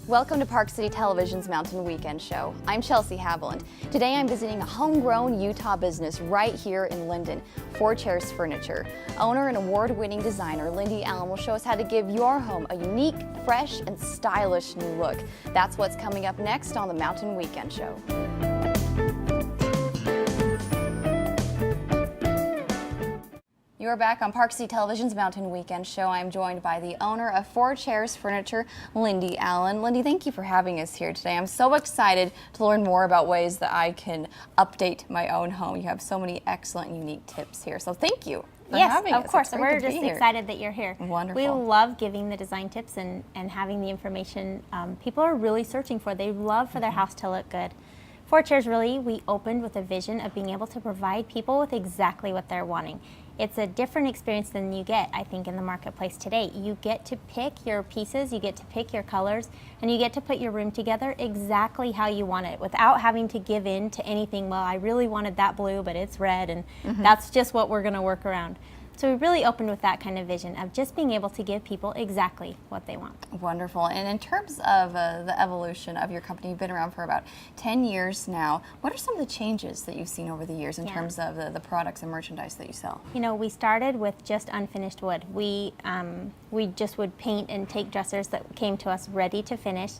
Welcome to Park City Television's Mountain Weekend Show. I'm Chelsea Haviland. Today I'm visiting a homegrown Utah business right here in Lindon, 4 Chairs Furniture. Owner and award-winning designer Lindy will show us how to give your home a unique, fresh, and stylish new look. That's what's coming up next on the Mountain Weekend Show. You are back on Park City Television's Mountain Weekend Show. I'm joined by the owner of 4 Chairs Furniture, Lindy Allen. Lindy, thank you for having us here today. I'm so excited to learn more about ways that I can update my own home. You have so many excellent, unique tips here. So thank you for having us. Yes, of course. We're just excited that you're here. Wonderful. We love giving the design tips and having the information people are really searching for. They love for their house to look good. 4 Chairs, really, we opened with a vision of being able to provide people with exactly what they're wanting. It's a different experience than you get, I think, in the marketplace today. You get to pick your pieces, you get to pick your colors, and you get to put your room together exactly how you want it without having to give in to anything. Well, I really wanted that blue, but it's red, and that's just what we're going to work around. So we really opened with that kind of vision of just being able to give people exactly what they want. Wonderful. And in terms of the evolution of your company, you've been around for about 10 years now. What are some of the changes that you've seen over the years in terms of the products and merchandise that you sell? You know, we started with just unfinished wood. We just would paint and take dressers that came to us ready to finish,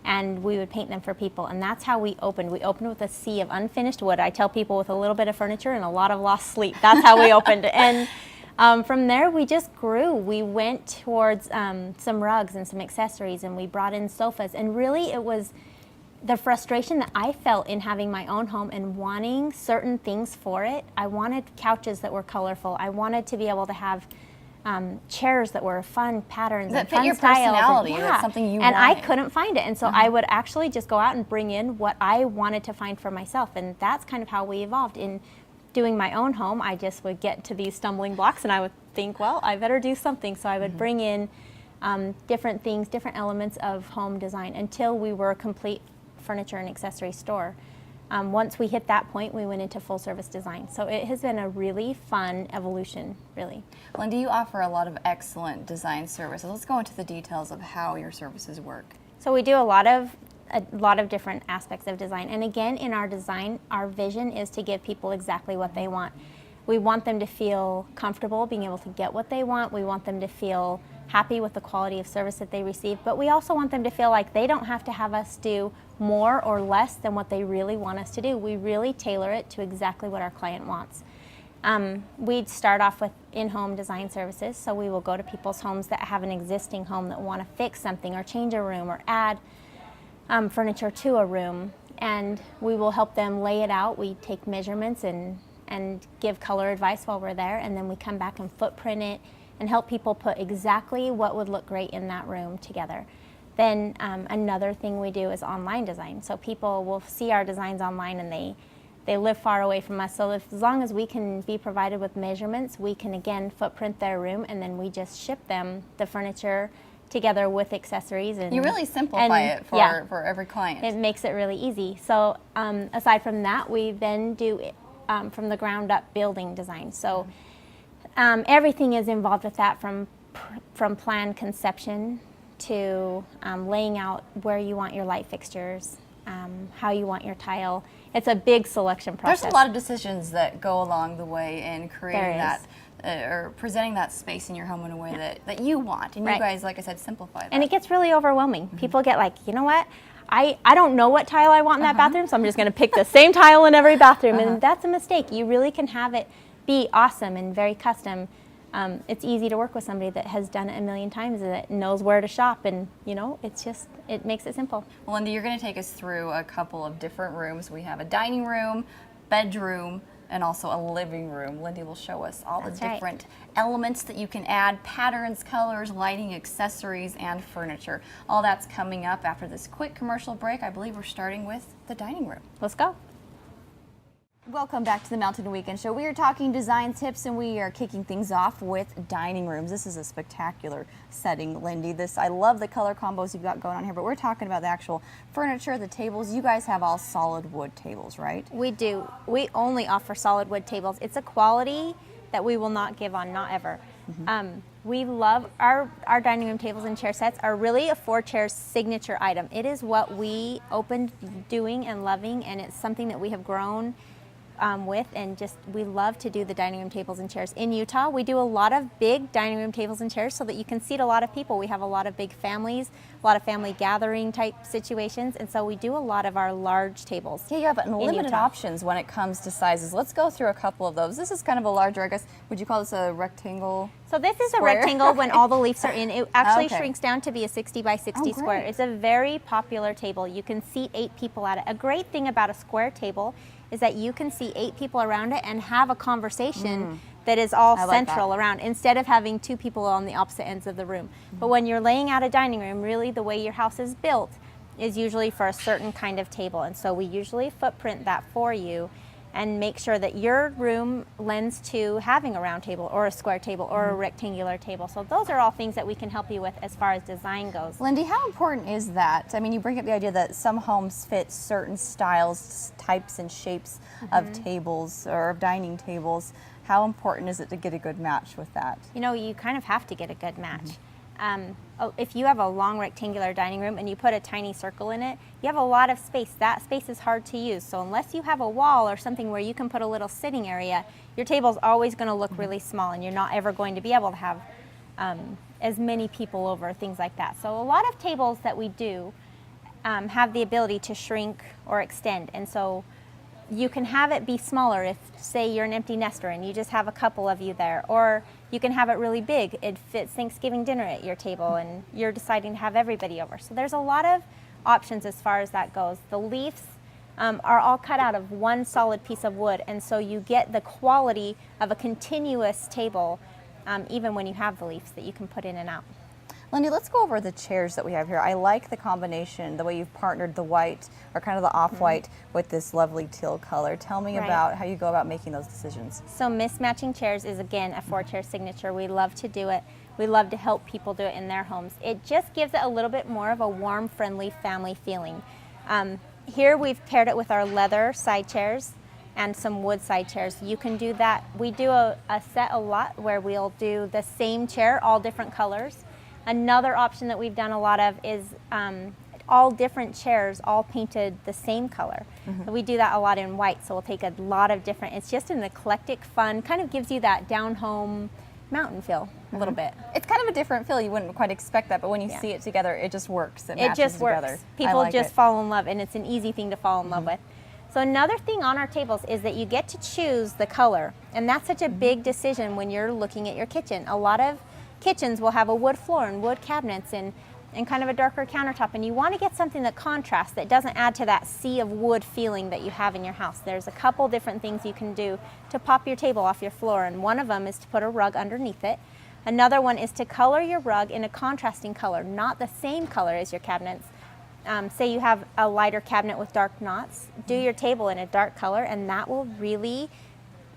and we would paint them for people, and that's how we opened. We opened with a sea of unfinished wood. I tell people with a little bit of furniture and a lot of lost sleep. That's how we opened. And from there, we just grew. We went towards some rugs and some accessories, and we brought in sofas. And really, it was the frustration that I felt in having my own home and wanting certain things for it. I wanted couches that were colorful. I wanted to be able to have chairs that were fun patterns that and fit fun your styles. personality. That's something you and wanted. I couldn't find it, and so I would actually just go out and bring in what I wanted to find for myself, and that's kind of how we evolved. In doing my own home, I just would get to these stumbling blocks, and I would think, well, I better do something. So I would bring in different things, different elements of home design until we were a complete furniture and accessory store. Once we hit that point, we went into full service design. So it has been a really fun evolution, really. Lindy, you offer a lot of excellent design services. Let's go into the details of how your services work. So we do a lot of different aspects of design. And again, in our design, our vision is to give people exactly what they want. We want them to feel comfortable being able to get what they want. We want them to feel happy with the quality of service that they receive, but we also want them to feel like they don't have to have us do more or less than what they really want us to do. We really tailor it to exactly what our client wants. We'd start off with in-home design services, so we will go to people's homes that have an existing home that want to fix something or change a room or add furniture to a room, and we will help them lay it out. We take measurements and give color advice while we're there, and then we come back and footprint it and help people put exactly what would look great in that room together. Then another thing we do is online design. So people will see our designs online, and they live far away from us. So as long as we can be provided with measurements, we can again footprint their room, and then we just ship them the furniture together with accessories. And you really simplify it for every client. It makes it really easy. So aside from that, we then do from the ground up building design. So everything is involved with that, from plan conception to laying out where you want your light fixtures, how you want your tile. It's a big selection process. There's a lot of decisions that go along the way in creating that or presenting that space in your home in a way that you want. And you guys, like I said, simplify that. And it gets really overwhelming. People get like, you know what? I don't know what tile I want in that bathroom, so I'm just going to pick the same tile in every bathroom. And that's a mistake. You really can have it be awesome and very custom. It's easy to work with somebody that has done it a million times, that knows where to shop, and you know, it makes it simple. Well, Lindy, you're going to take us through a couple of different rooms. We have a dining room, bedroom, and also a living room. Lindy will show us all the different elements that you can add: patterns, colors, lighting, accessories, and furniture. All that's coming up after this quick commercial break. I believe we're starting with the dining room. Let's go. Welcome back to the Mountain Weekend Show. We are talking design tips, and we are kicking things off with dining rooms. This is a spectacular setting, Lindy. I love the color combos you've got going on here, but we're talking about the actual furniture, the tables. You guys have all solid wood tables, right? We do. We only offer solid wood tables. It's a quality that we will not give on, not ever. We love our dining room tables and chair sets are really a 4Chairs signature item. It is what we opened doing and loving, and it's something that we have grown with, and just we love to do the dining room tables and chairs. In Utah, we do a lot of big dining room tables and chairs so that you can seat a lot of people. We have a lot of big families, a lot of family gathering type situations, and so we do a lot of our large tables. Yeah, you have unlimited options when it comes to sizes. Let's go through a couple of those. This is kind of a larger, I guess, would you call this a rectangle? So this is square? a rectangle when all the leaves are in. It actually Okay. shrinks down to be a 60 by 60 square. It's a very popular table. You can seat 8 people at it. A great thing about a square table is that you can see 8 people around it and have a conversation that is all central around, instead of having 2 people on the opposite ends of the room. But when you're laying out a dining room, really the way your house is built is usually for a certain kind of table. And so we usually footprint that for you and make sure that your room lends to having a round table or a square table or a rectangular table. So those are all things that we can help you with as far as design goes. Lindy, how important is that? I mean, you bring up the idea that some homes fit certain styles, types, and shapes of tables or of dining tables. How important is it to get a good match with that? You know, you kind of have to get a good match. If you have a long rectangular dining room and you put a tiny circle in it, you have a lot of space. That space is hard to use. So unless you have a wall or something where you can put a little sitting area, your table's always going to look really small, and you're not ever going to be able to have as many people over, things like that. So a lot of tables that we do have the ability to shrink or extend. And so you can have it be smaller if, say, you're an empty nester and you just have a couple of you there, or you can have it really big. It fits Thanksgiving dinner at your table and you're deciding to have everybody over. So there's a lot of options as far as that goes. The leaves are all cut out of one solid piece of wood, and so you get the quality of a continuous table even when you have the leaves that you can put in and out. Lindy, let's go over the chairs that we have here. I like the combination, the way you've partnered the white, or kind of the off-white, with this lovely teal color. Tell me about how you go about making those decisions. So mismatching chairs is, again, a 4Chair signature. We love to do it. We love to help people do it in their homes. It just gives it a little bit more of a warm, friendly family feeling. Here we've paired it with our leather side chairs and some wood side chairs. You can do that. We do a set a lot where we'll do the same chair, all different colors. Another option that we've done a lot of is all different chairs, all painted the same color. So we do that a lot in white, so we'll take a lot of different, it's just an eclectic fun, kind of gives you that down-home mountain feel a little bit. It's kind of a different feel. You wouldn't quite expect that, but when you see it together, it just works. It matches just works. together. People just fall in love, and it's an easy thing to fall in love with. So another thing on our tables is that you get to choose the color, and that's such a big decision when you're looking at your kitchen. A lot of kitchens will have a wood floor and wood cabinets and kind of a darker countertop, and you want to get something that contrasts, that doesn't add to that sea of wood feeling that you have in your house. There's a couple different things you can do to pop your table off your floor, and one of them is to put a rug underneath it. Another one is to color your rug in a contrasting color, not the same color as your cabinets. Say you have a lighter cabinet with dark knots, do your table in a dark color, and that will really,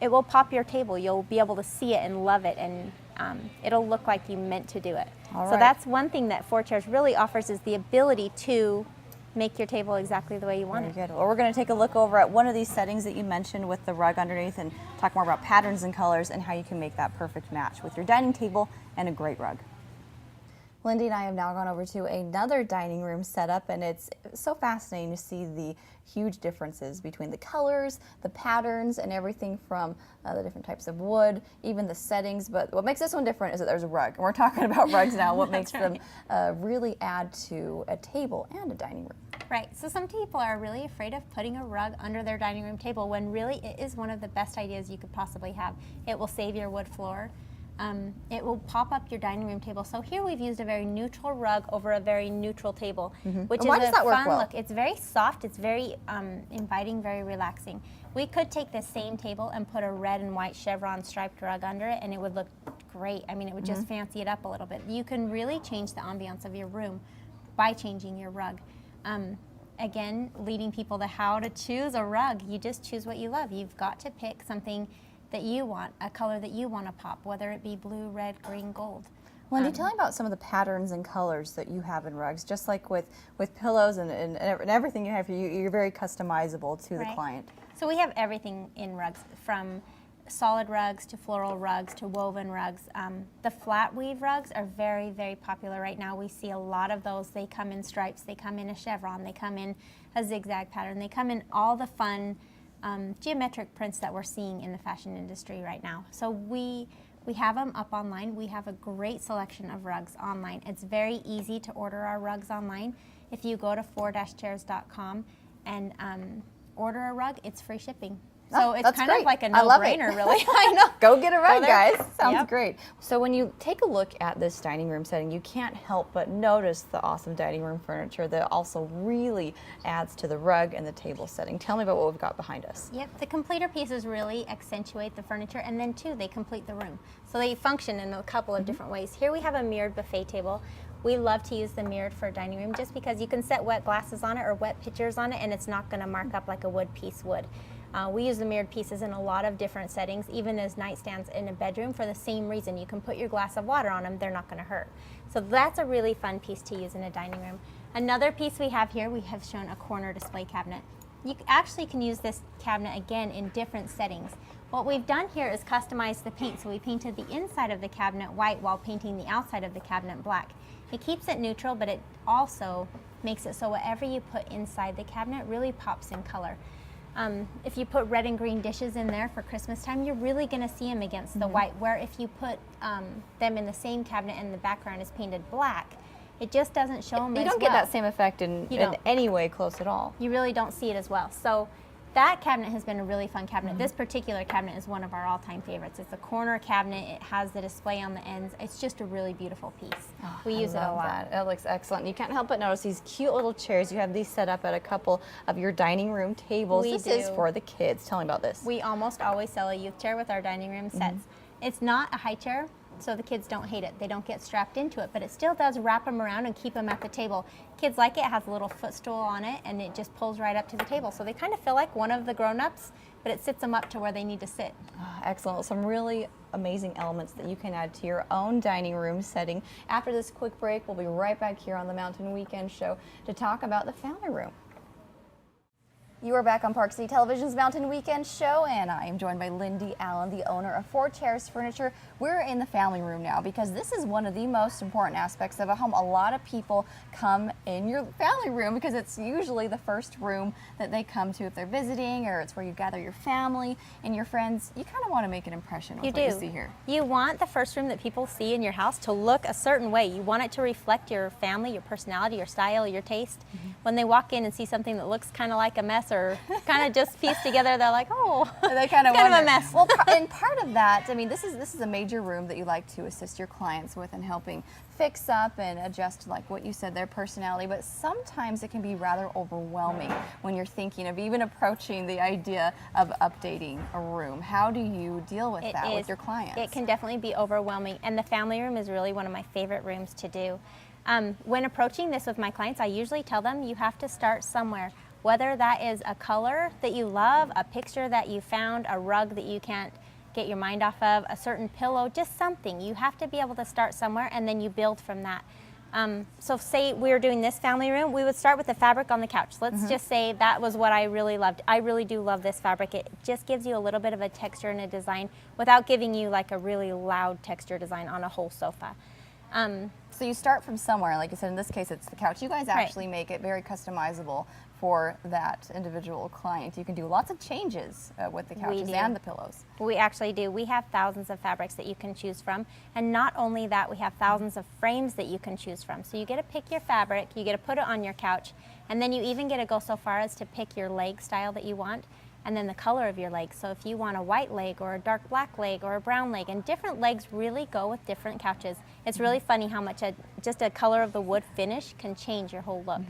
it will pop your table. You'll be able to see it and love it, and it'll look like you meant to do it. So that's one thing that 4Chairs really offers, is the ability to make your table exactly the way you want it. Very good. Well, we're going to take a look over at one of these settings that you mentioned with the rug underneath and talk more about patterns and colors and how you can make that perfect match with your dining table and a great rug. Lindy and I have now gone over to another dining room setup, and it's so fascinating to see the huge differences between the colors, the patterns, and everything from the different types of wood, even the settings. But what makes this one different is that there's a rug. And we're talking about rugs now, what makes them really add to a table and a dining room. Right, so some people are really afraid of putting a rug under their dining room table, when really it is one of the best ideas you could possibly have. It will save your wood floor. It will pop up your dining room table. So here we've used a very neutral rug over a very neutral table, which is a fun look. It's very soft, it's very inviting, very relaxing. We could take the same table and put a red and white chevron striped rug under it, and it would look great. I mean, it would just fancy it up a little bit. You can really change the ambiance of your room by changing your rug. Again, leading people to how to choose a rug. You just choose what you love. You've got to pick something that you want, a color that you want to pop, whether it be blue, red, green, gold. Lindy, tell me about some of the patterns and colors that you have in rugs. Just like with pillows and everything you have here, you're very customizable to the client. So we have everything in rugs, from solid rugs to floral rugs to woven rugs. The flat weave rugs are very, very popular right now. We see a lot of those. They come in stripes, they come in a chevron, they come in a zigzag pattern, they come in all the fun geometric prints that we're seeing in the fashion industry right now. So we have them up online. We have a great selection of rugs online. It's very easy to order our rugs online. If you go to 4-chairs.com and order a rug, it's free shipping. So it's kind of like a no-brainer, really. I know. Go get a rug, guys. Sounds Yep. great. So when you take a look at this dining room setting, you can't help but notice the awesome dining room furniture that also really adds to the rug and the table setting. Tell me about what we've got behind us. Yep, the completer pieces really accentuate the furniture, and then too, they complete the room. So they function in a couple of different ways. Here we have a mirrored buffet table. We love to use the mirrored for a dining room just because you can set wet glasses on it or wet pitchers on it, and it's not going to mark up like a wood piece would. We use the mirrored pieces in a lot of different settings, even as nightstands in a bedroom for the same reason. You can put your glass of water on them, they're not going to hurt. So that's a really fun piece to use in a dining room. Another piece we have here, we have shown a corner display cabinet. You actually can use this cabinet again in different settings. What we've done here is customize the paint. So we painted the inside of the cabinet white while painting the outside of the cabinet black. It keeps it neutral, but it also makes it so whatever you put inside the cabinet really pops in color. If you put red and green dishes in there for Christmas time, you're really going to see them against the white, where if you put them in the same cabinet and the background is painted black, it just doesn't show them as well. You don't get that same effect in any way close at all. You really don't see it as well. So that cabinet has been a really fun cabinet. This particular cabinet is one of our all-time favorites. It's a corner cabinet. It has the display on the ends. It's just a really beautiful piece. We use it a lot. That. It looks excellent. You can't help but notice these cute little chairs. You have these set up at a couple of your dining room tables. This is for the kids. Tell me about this. We almost always sell a youth chair with our dining room sets. It's not a high chair, so the kids don't hate it. They don't get strapped into it, but it still does wrap them around and keep them at the table. Kids like it. It has a little footstool on it, and it just pulls right up to the table. So they kind of feel like one of the grown-ups, but it sits them up to where they need to sit. Excellent. Some really amazing elements that you can add to your own dining room setting. After this quick break, we'll be right back here on the Mountain Weekend Show to talk about the family room. You are back on Park City Television's Mountain Weekend Show, and I am joined by Lindy Allen, the owner of 4 Chairs Furniture. We're in the family room now because this is one of the most important aspects of a home. A lot of people come in your family room because it's usually the first room that they come to if they're visiting, or it's where you gather your family and your friends. You kind of want to make an impression with what you see here. You want the first room that people see in your house to look a certain way. You want it to reflect your family, your personality, your style, your taste. When they walk in and see something that looks kind of like a mess or kind of just pieced together, they're like, oh, they kind of a mess. Well, and part of that, I mean, this is a major room that you like to assist your clients with and helping fix up and adjust, like what you said, their personality, but sometimes it can be rather overwhelming when you're thinking of even approaching the idea of updating a room. How do you deal with that with your clients? It can definitely be overwhelming, and the family room is really one of my favorite rooms to do. When approaching this with my clients, I usually tell them you have to start somewhere. Whether that is a color that you love, a picture that you found, a rug that you can't get your mind off of, a certain pillow, just something. You have to be able to start somewhere, and then you build from that. So say we were doing this family room, we would start with the fabric on the couch. Let's just say that was what I really loved. I really do love this fabric. It just gives you a little bit of a texture and a design without giving you like a really loud texture design on a whole sofa. So you start from somewhere, like you said, in this case it's the couch. You guys actually make it very customizable for that individual client. You can do lots of changes with the couches and the pillows. We actually do. We have thousands of fabrics that you can choose from, and not only that, we have thousands of frames that you can choose from. So you get to pick your fabric, you get to put it on your couch, and then you even get to go so far as to pick your leg style that you want, and then the color of your leg. So if you want a white leg or a dark black leg or a brown leg, and different legs really go with different couches. It's really funny how much just a color of the wood finish can change your whole look.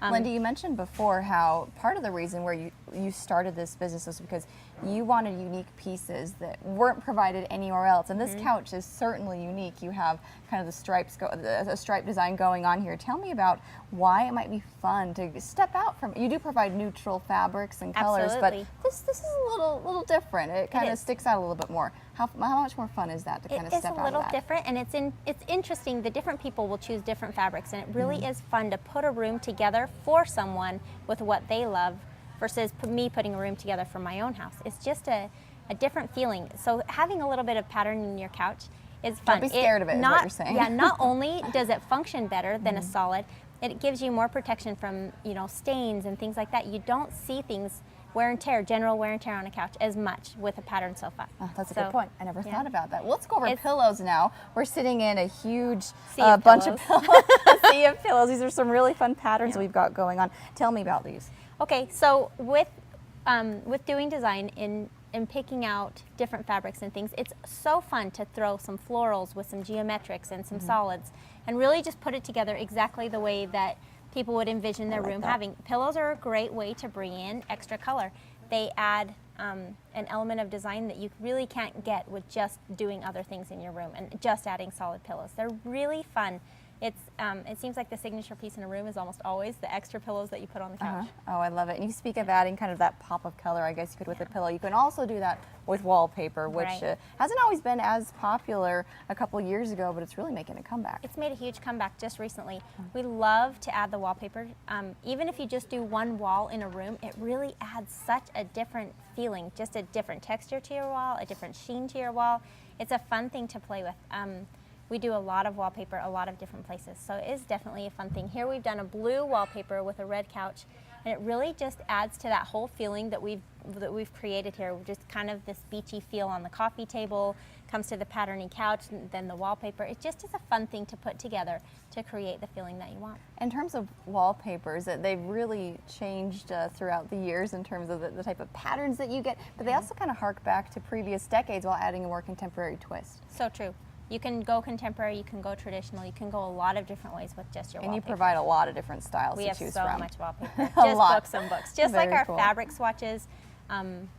Lindy, you mentioned before how part of the reason where you started this business was because you wanted unique pieces that weren't provided anywhere else. And this couch is certainly unique. You have kind of the stripes, a stripe design going on here. Tell me about why it might be fun to step out from. You do provide neutral fabrics and colors, but this is a little different. It kind of sticks out a little bit more. How much more fun is that to kind of step out of that? It's a little different, and it's interesting. The different people will choose different fabrics, and it really is fun to put a room together for someone with what they love versus me putting a room together for my own house. It's just a a different feeling. So having a little bit of pattern in your couch is fun. Don't be scared of it, is what you're saying. Yeah, not only does it function better than a solid, it gives you more protection from, you know, stains and things like that. You don't see things, wear and tear, general wear and tear on a couch as much with a pattern sofa. Oh, that's a good point. I never thought about that. Well, let's go over It's- pillows now. We're sitting in a huge Sea of pillows. A sea of pillows. These are some really fun patterns we've got going on. Tell me about these. Okay, so with doing design in picking out different fabrics and things, it's so fun to throw some florals with some geometrics and some solids and really just put it together exactly the way that people would envision their room having. Pillows are a great way to bring in extra color. They add an element of design that you really can't get with just doing other things in your room and just adding solid pillows. They're really fun. It seems like the signature piece in a room is almost always the extra pillows that you put on the couch. Oh, I love it. And you speak of adding kind of that pop of color, I guess you could with a pillow. You can also do that with wallpaper, which hasn't always been as popular a couple years ago, but it's really making a comeback. It's made a huge comeback just recently. We love to add the wallpaper. Even if you just do one wall in a room, it really adds such a different feeling, just a different texture to your wall, a different sheen to your wall. It's a fun thing to play with. We do a lot of wallpaper, a lot of different places, so it is definitely a fun thing. Here we've done a blue wallpaper with a red couch, and it really just adds to that whole feeling that we've created here. Just kind of this beachy feel on the coffee table, comes to the patterny couch, and then the wallpaper. It just is a fun thing to put together to create the feeling that you want. In terms of wallpapers, they've really changed throughout the years in terms of the type of patterns that you get, but they also kind of hark back to previous decades while adding a more contemporary twist. So true. You can go contemporary, you can go traditional, you can go a lot of different ways with just your And wallpaper. you provide a lot of different styles We to have choose so from. much wallpaper. A Just lot. books and books. Just like Very our cool. fabric swatches,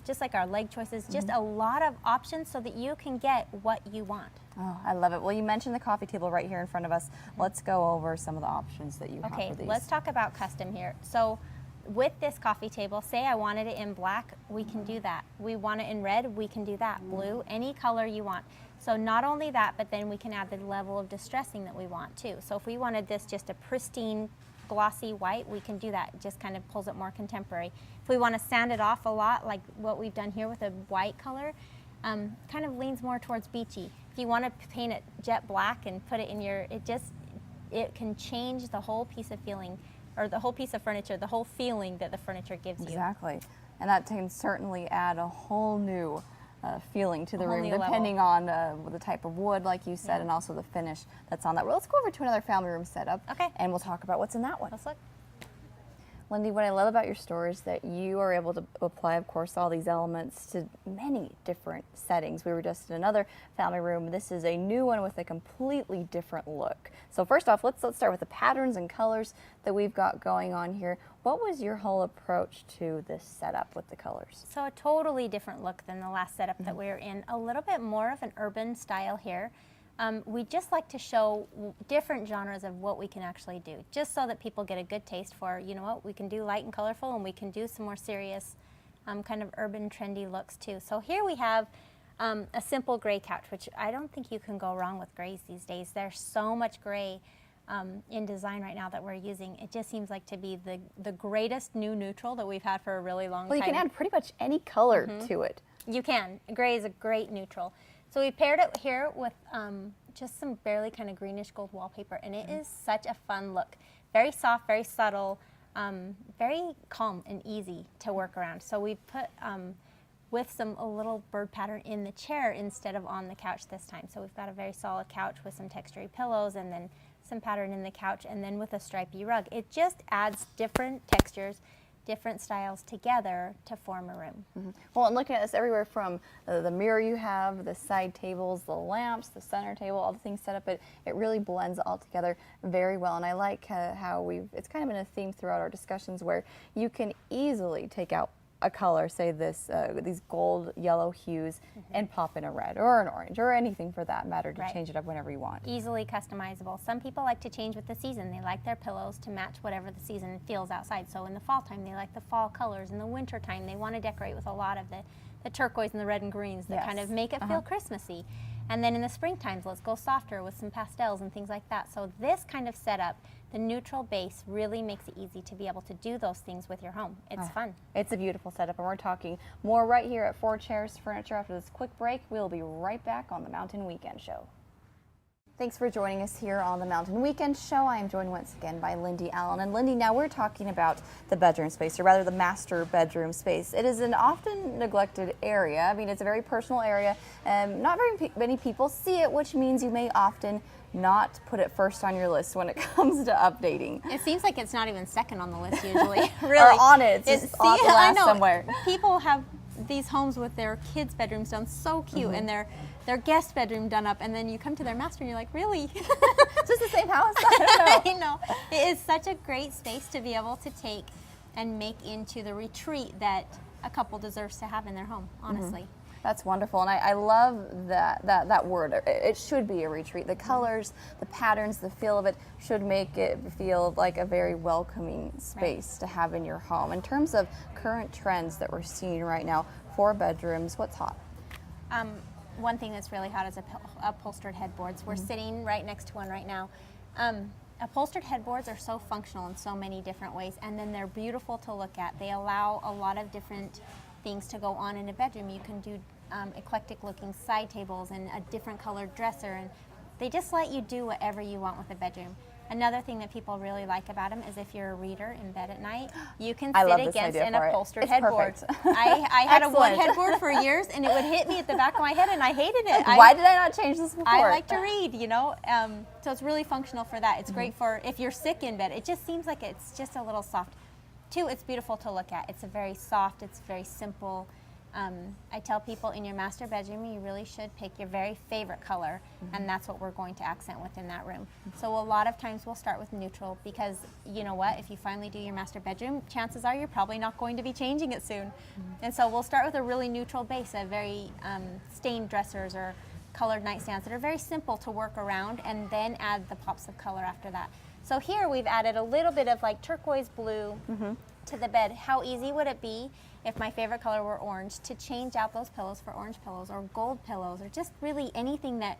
just like our leg choices, just a lot of options so that you can get what you want. Oh, I love it. Well, you mentioned the coffee table right here in front of us. Let's go over some of the options that you have Okay, for these. let's talk about custom here. So with this coffee table, say I wanted it in black, we can do that. We want it in red, we can do that. Blue, any color you want. So not only that, but then we can add the level of distressing that we want too. So if we wanted this just a pristine, glossy white, we can do that. It just kind of pulls it more contemporary. If we want to sand it off a lot, like what we've done here with a white color, kind of leans more towards beachy. If you want to paint it jet black and put it in your, it can change the whole piece of feeling, or the whole piece of furniture, the whole feeling that the furniture gives you. Exactly. And that can certainly add a whole new feeling to the room, new depending on the type of wood, like you said, and also the finish that's on that. Well, let's go over to another family room setup, Okay. and we'll talk about what's in that one. Let's look. Lindy, what I love about your store is that you are able to apply, of course, all these elements to many different settings. We were just in another family room. This is a new one with a completely different look. So first off, let's start with the patterns and colors that we've got going on here. What was your whole approach to this setup with the colors? So a totally different look than the last setup that we were in. A little bit more of an urban style here. We just like to show different genres of what we can actually do, just so that people get a good taste for, you know what, we can do light and colorful, and we can do some more serious kind of urban trendy looks too. So here we have a simple gray couch, which I don't think you can go wrong with grays these days. There's so much gray in design right now that we're using. It just seems like to be the greatest new neutral that we've had for a really long time. Well, you can add pretty much any color to it. You can. Gray is a great neutral. So we paired it here with just some barely kind of greenish gold wallpaper, and it is such a fun look. Very soft, very subtle, very calm and easy to work around. So we put with a little bird pattern in the chair instead of on the couch this time. So we've got a very solid couch with some textury pillows and then some pattern in the couch, and then with a stripy rug. It just adds different textures, different styles together to form a room. Well, and looking at this everywhere from the mirror you have, the side tables, the lamps, the center table, all the things set up, it really blends all together very well. And I like how it's kind of been a theme throughout our discussions where you can easily take out a color, say these gold, yellow hues, and pop in a red or an orange or anything for that matter to change it up whenever you want. Easily customizable. Some people like to change with the season. They like their pillows to match whatever the season feels outside. So in the fall time, they like the fall colors. In the winter time, they want to decorate with a lot of the turquoise and the red and greens that kind of make it feel Christmassy. And then in the spring times, let's go softer with some pastels and things like that. So this kind of setup, the neutral base, really makes it easy to be able to do those things with your home. It's fun. It's a beautiful setup, and we're talking more right here at 4 Chairs Furniture. After this quick break, we'll be right back on the Mountain Weekend Show. Thanks for joining us here on the Mountain Weekend Show. I am joined once again by Lindy Allen. And Lindy, now we're talking about the bedroom space, or rather the master bedroom space. It is an often neglected area. I mean, it's a very personal area, and not very many people see it, which means you may often not put it first on your list when it comes to updating. It seems like it's not even second on the list usually. Really. Or on it. It's just on the last somewhere. People have these homes with their kids' bedrooms done so cute, and their guest bedroom done up, and then you come to their master and you're like, really? It's just the same house? I don't know. I know. It is such a great space to be able to take and make into the retreat that a couple deserves to have in their home, honestly. That's wonderful, and I love that word. It should be a retreat. The colors, the patterns, the feel of it should make it feel like a very welcoming space to have in your home. In terms of current trends that we're seeing right now for bedrooms, what's hot? One thing that's really hot is upholstered headboards. We're sitting right next to one right now. Upholstered headboards are so functional in so many different ways, and then they're beautiful to look at. They allow a lot of different things to go on in a bedroom. You can do eclectic looking side tables and a different colored dresser, and they just let you do whatever you want with a bedroom. Another thing that people really like about them is if you're a reader in bed at night, you can sit against an upholstered headboard. I had a wood headboard for years, and it would hit me at the back of my head, and I hated it. Why did I not change this before? I like to read, you know, so it's really functional for that. It's great for if you're sick in bed. It just seems like it's just a little soft. Two, it's beautiful to look at. It's a very soft, it's very simple. I tell people in your master bedroom, you really should pick your very favorite color, and that's what we're going to accent within that room. So a lot of times we'll start with neutral, because you know what, if you finally do your master bedroom, chances are you're probably not going to be changing it soon. And so we'll start with a really neutral base, a very stained dressers or colored nightstands that are very simple to work around, and then add the pops of color after that. So here we've added a little bit of like turquoise blue to the bed. How easy would it be if my favorite color were orange to change out those pillows for orange pillows or gold pillows, or just really anything that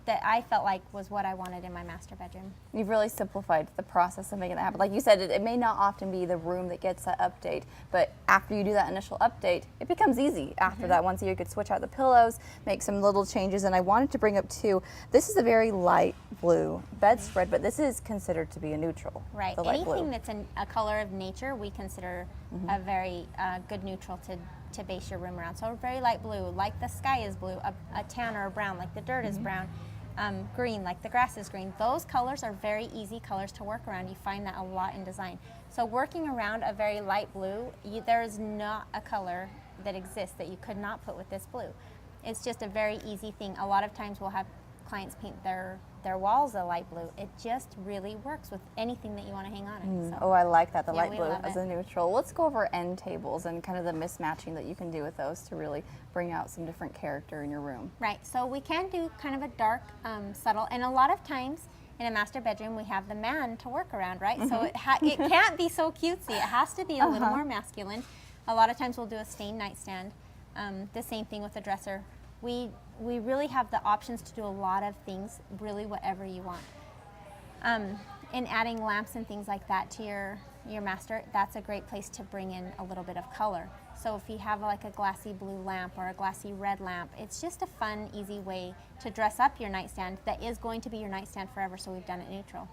I felt like was what I wanted in my master bedroom. You've really simplified the process of making that happen. Like you said, it may not often be the room that gets that update, but after you do that initial update, it becomes easy after that. Once you could switch out the pillows, make some little changes. And I wanted to bring up too, this is a very light blue bedspread, but this is considered to be a neutral. Right. Anything that's a color of nature, we consider a very good neutral to base your room around. So very light blue, like the sky is blue, a tan or a brown, like the dirt is brown. Green, like the grass is green. Those colors are very easy colors to work around. You find that a lot in design. So working around a very light blue, there is not a color that exists that you could not put with this blue. It's just a very easy thing. A lot of times we'll have clients paint their walls a light blue. It just really works with anything that you want to hang on it. So. Oh, I like that, the light blue as a neutral. Let's go over end tables and kind of the mismatching that you can do with those to really bring out some different character in your room. Right, so we can do kind of a dark, subtle, and a lot of times in a master bedroom we have the man to work around, right? So it can't be so cutesy. It has to be a little more masculine. A lot of times we'll do a stained nightstand. The same thing with the dresser. We really have the options to do a lot of things, really whatever you want. In adding lamps and things like that to your master, that's a great place to bring in a little bit of color. So if you have like a glassy blue lamp or a glassy red lamp, it's just a fun, easy way to dress up your nightstand that is going to be your nightstand forever, so we've done it neutral.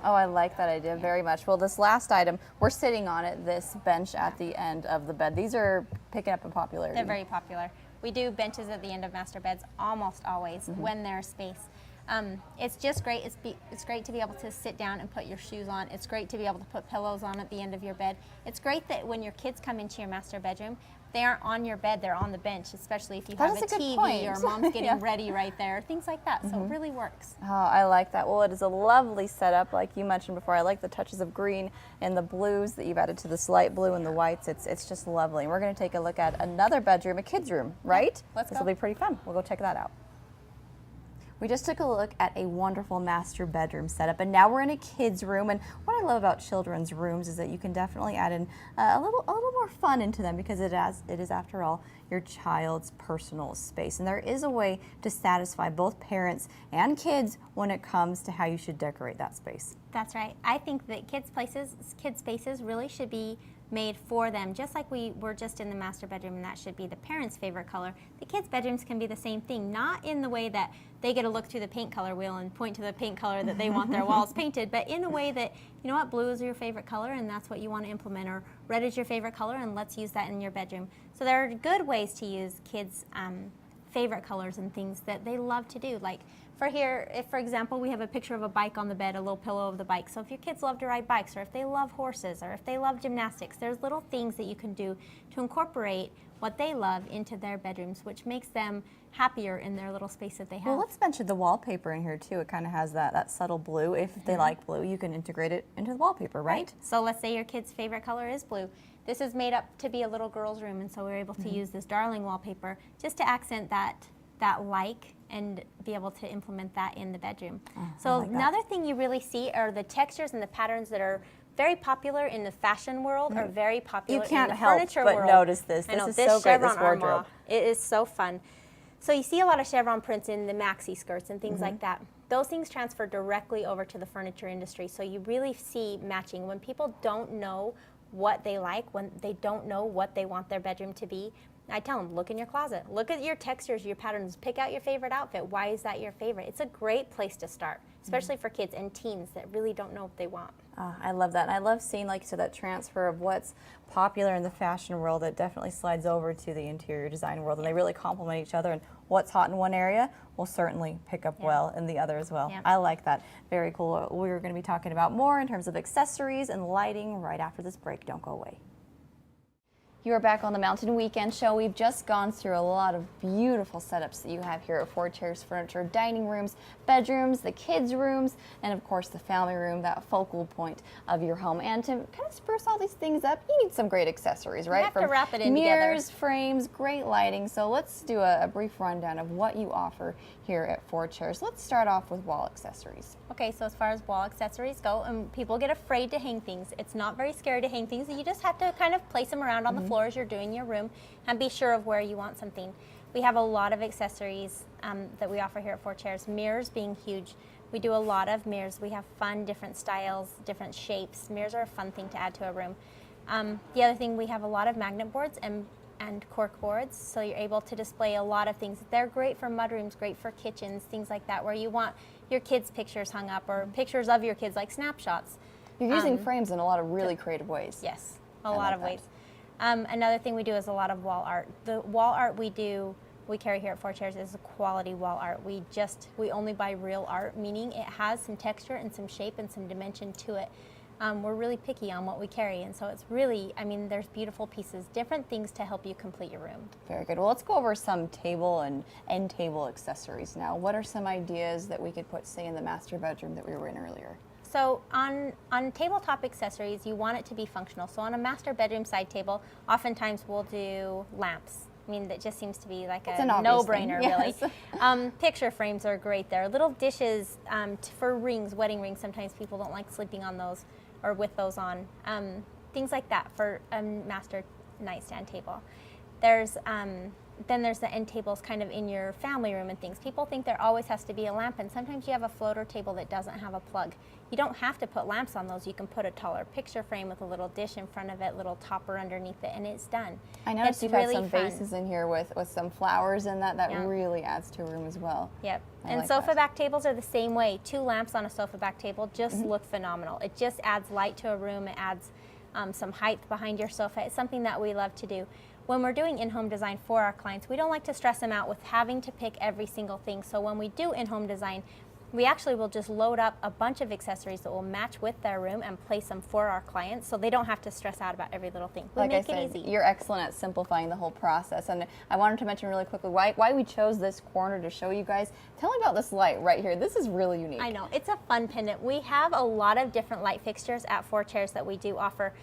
Oh, I like that idea very much. Well, this last item, we're sitting on it, this bench at the end of the bed. These are picking up in popularity. They're very popular. We do benches at the end of master beds almost always when there's space. It's just great. It's great to be able to sit down and put your shoes on. It's great to be able to put pillows on at the end of your bed. It's great that when your kids come into your master bedroom, they aren't on your bed, they're on the bench, especially if you have a TV or mom's getting ready right there, things like that. So it really works. Oh, I like that. Well, it is a lovely setup, like you mentioned before. I like the touches of green and the blues that you've added to this light blue and the whites. It's just lovely. And we're going to take a look at another bedroom, a kid's room, right? Let's go. This will be pretty fun. We'll go check that out. We just took a look at a wonderful master bedroom setup, and now we're in a kid's room. And what I love about children's rooms is that you can definitely add in a little more fun into them, because it is, after all, your child's personal space. And there is a way to satisfy both parents and kids when it comes to how you should decorate that space. That's right. I think that kids' spaces really should be made for them, just like we were just in the master bedroom, and that should be the parents' favorite color. The kids' bedrooms can be the same thing, not in the way that they get to look through the paint color wheel and point to the paint color that they want their walls painted, but in a way that, you know what, blue is your favorite color and that's what you want to implement, or red is your favorite color and let's use that in your bedroom. So there are good ways to use kids' favorite colors and things that they love to do. Like for here, if for example we have a picture of a bike on the bed, a little pillow of the bike. So if your kids love to ride bikes, or if they love horses, or if they love gymnastics, there's little things that you can do to incorporate what they love into their bedrooms, which makes them happier in their little space that they have. Well, let's mention the wallpaper in here too. It kind of has that subtle blue. If they like blue, you can integrate it into the wallpaper, right? So let's say your kid's favorite color is blue. This is made up to be a little girl's room, and so we're able to use this darling wallpaper just to accent that and be able to implement that in the bedroom. So another thing you really see are the textures and the patterns that are very popular in the fashion world, or very popular in the furniture world. Notice this. I know, this is so great, this wardrobe. Armoire, it is so fun. So you see a lot of chevron prints in the maxi skirts and things like that. Those things transfer directly over to the furniture industry. So you really see matching. When people don't know what they like, when they don't know what they want their bedroom to be, I tell them, look in your closet, look at your textures, your patterns, pick out your favorite outfit. Why is that your favorite? It's a great place to start, especially for kids and teens that really don't know what they want. I love that. And I love seeing, like you said, that transfer of what's popular in the fashion world that definitely slides over to the interior design world, and they really complement each other, and what's hot in one area will certainly pick up well in the other as well. I like that. Very cool. We're going to be talking about more in terms of accessories and lighting right after this break. Don't go away. You are back on the Mountain Weekend Show. We've just gone through a lot of beautiful setups that you have here at Four Chairs Furniture: dining rooms, bedrooms, the kids' rooms, and of course the family room, that focal point of your home. And to kind of spruce all these things up, you need some great accessories, right? You have to wrap it in mirrors, together. frames, great lighting. So let's do a brief rundown of what you offer here at Four Chairs. Let's start off with wall accessories. Okay, so as far as wall accessories go, and people get afraid to hang things. It's not very scary to hang things. You just have to kind of place them around on the floor as you're doing your room, and be sure of where you want something. We have a lot of accessories that we offer here at Four Chairs. Mirrors being huge. We do a lot of mirrors. We have fun, different styles, different shapes. Mirrors are a fun thing to add to a room. The other thing, we have a lot of magnet boards and cork boards, so you're able to display a lot of things. They're great for mudrooms, great for kitchens, things like that, where you want your kids' pictures hung up, or pictures of your kids, like snapshots. You're using frames in a lot of really creative ways. Yes, a lot of ways. Another thing we do is a lot of wall art. The wall art we carry here at Four Chairs is a quality wall art. We only buy real art, meaning it has some texture and some shape and some dimension to it. We're really picky on what we carry, and so it's really, I mean, there's beautiful pieces, different things to help you complete your room. Very good. Well, let's go over some table and end table accessories now. What are some ideas that we could put, say, in the master bedroom that we were in earlier? So on tabletop accessories, you want it to be functional. So on a master bedroom side table, oftentimes we'll do lamps. I mean, that just seems to be like a no-brainer, really. Picture frames are great there. Little dishes for rings, wedding rings. Sometimes people don't like sleeping on those or with those on. Things like that for a master nightstand table. Then there's the end tables kind of in your family room and things. People think there always has to be a lamp, and sometimes you have a floater table that doesn't have a plug. You don't have to put lamps on those. You can put a taller picture frame with a little dish in front of it, little topper underneath it, and it's done. I noticed you've had some vases in here with some flowers in that. That really adds to a room as well. Yep. And sofa back tables are the same way. 2 lamps on a sofa back table just look phenomenal. It just adds light to a room. It adds some height behind your sofa. It's something that we love to do. When we're doing in-home design for our clients, we don't like to stress them out with having to pick every single thing. So when we do in-home design, we actually will just load up a bunch of accessories that will match with their room and place them for our clients, so they don't have to stress out about every little thing. We make it easy. You're excellent at simplifying the whole process. And I wanted to mention really quickly why we chose this corner to show you guys. Tell me about this light right here. This is really unique. I know. It's a fun pendant. We have a lot of different light fixtures at Four Chairs that we do offer.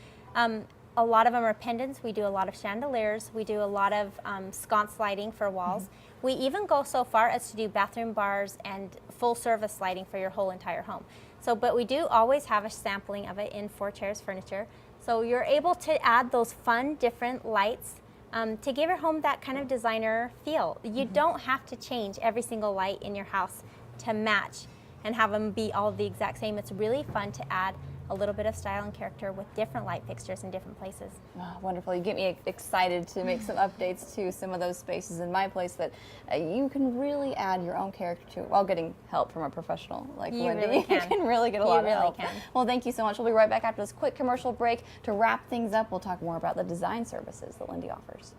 a lot of them are pendants. We do a lot of chandeliers. We do a lot of sconce lighting for walls. We even go so far as to do bathroom bars and full service lighting for your whole entire home. So, but we do always have a sampling of it in 4 Chairs Furniture. So you're able to add those fun, different lights to give your home that kind of designer feel. You don't have to change every single light in your house to match and have them be all the exact same. It's really fun to add a little bit of style and character with different light fixtures in different places. Oh, wonderful. You get me excited to make some updates to some of those spaces in my place that you can really add your own character to while getting help from a professional like You Lindy. really can. You can really get a lot of help. Can. Well, thank you so much. We'll be right back after this quick commercial break. To wrap things up, we'll talk more about the design services that Lindy offers.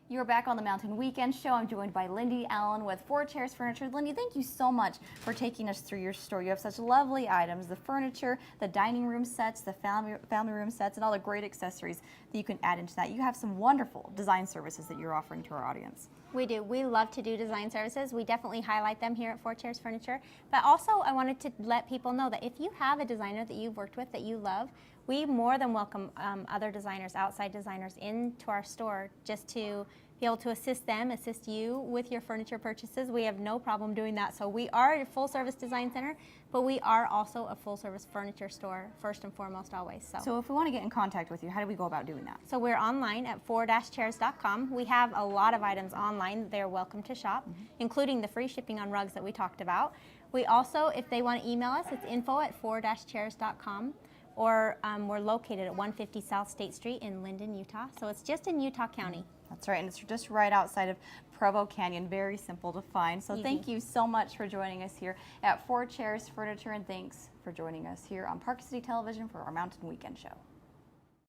You're back on the Mountain Weekend Show. I'm joined by Lindy Allen with 4 Chairs Furniture. Lindy, thank you so much for taking us through your store. You have such lovely items, the furniture, the dining room sets, the family room sets, and all the great accessories that you can add into that. You have some wonderful design services that you're offering to our audience. We do. We love to do design services. We definitely highlight them here at 4 Chairs Furniture. But also, I wanted to let people know that if you have a designer that you've worked with that you love, we more than welcome other designers, outside designers, into our store just to be able to assist them, assist you with your furniture purchases. We have no problem doing that. So we are a full-service design center, but we are also a full-service furniture store, first and foremost, always. So if we want to get in contact with you, how do we go about doing that? So we're online at 4-chairs.com. We have a lot of items online. They're welcome to shop, including the free shipping on rugs that we talked about. We also, if they want to email us, it's info@4-chairs.com. Or we're located at 150 South State Street in Lindon, Utah. So it's just in Utah County. That's right, and it's just right outside of Provo Canyon. Very simple to find. So thank you so much for joining us here at 4 Chairs Furniture, and thanks for joining us here on Park City Television for our Mountain Weekend Show.